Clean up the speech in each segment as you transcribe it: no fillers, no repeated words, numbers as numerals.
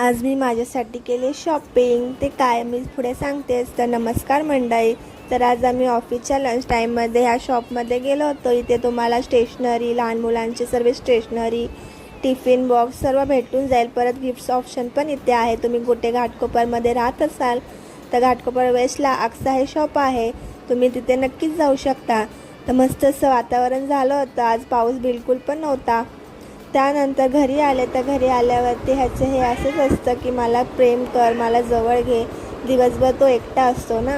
आज मी माझ्यासाठी केले शॉपिंग, ते काय मी पुढे सांगतेच. तर नमस्कार मंडळी. तर आज आम्ही ऑफिसच्या लंच टाईममध्ये ह्या शॉपमध्ये गेलो होतो. इथे तुम्हाला स्टेशनरी, लहान मुलांची सर्व स्टेशनरी, टिफिन बॉक्स सर्व भेटून जाईल. परत गिफ्ट्स ऑप्शन पण इथे आहे. तुम्ही कुठे घाटकोपरमध्ये राहत असाल तर घाटकोपर वेस्टला अक्सा हे शॉप आहे, तुम्ही तिथे नक्कीच जाऊ शकता. तर मस्त असं वातावरण झालं होतं. आज पाऊस बिलकुल पण नव्हता. त्यानंतर घरी आले तर घरी आल्यावरती ह्याचं हे असंच असतं की मला प्रेम कर, मला जवळ घे. दिवसभर तो एकटा असतो ना,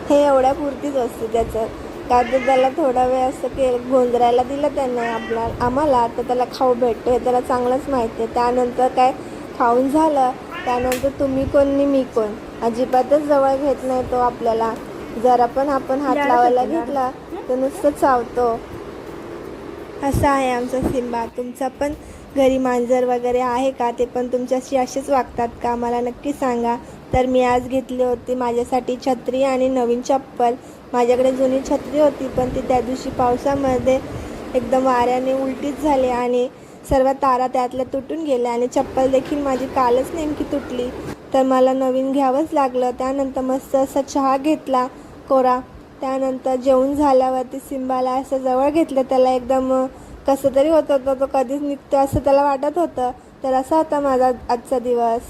हे एवढ्यापुरतीच असते त्याचं. का तर त्याला थोडा वेळ असं की गोंजरायला दिलं त्याने आम्हाला तर त्याला खाऊ भेटतो हे त्याला चांगलंच माहिती आहे. त्यानंतर काय खाऊन झालं त्यानंतर तुम्ही कोण नि मी कोण अजिबातच जवळ घेत नाही तो आपल्याला. जरा पण आपण हात लावायला घेतला तर नुसतं चावतो. असं आहे आमचा सिम्बा. तुमचा पण घरी मांजर वगैरे आहे का? ते पण तुमच्याशी असेच वागतात का? मला नक्की सांगा. तर मी आज घेतली होती माझ्यासाठी छत्री आणि नवीन चप्पल. माझ्याकडे जुनी छत्री होती पण ती त्या दिवशी पावसामध्ये एकदम वाऱ्याने उलटीच झाली आणि सर्व तारा त्यातल्या तुटून गेल्या आणि चप्पल देखील माझी कालच नेमकी तुटली. तर मला नवीन घ्यावंच लागलं. त्यानंतर मस्त असा चहा घेतला कोरा. त्यानंतर जेवून झाल्यावरती सिम्बाला असं जवळ घेतलं. त्याला एकदम कसं तरी होत होतं, तो कधीच निघतो असं त्याला वाटत होतं. तर असा होता माझा आजचा दिवस.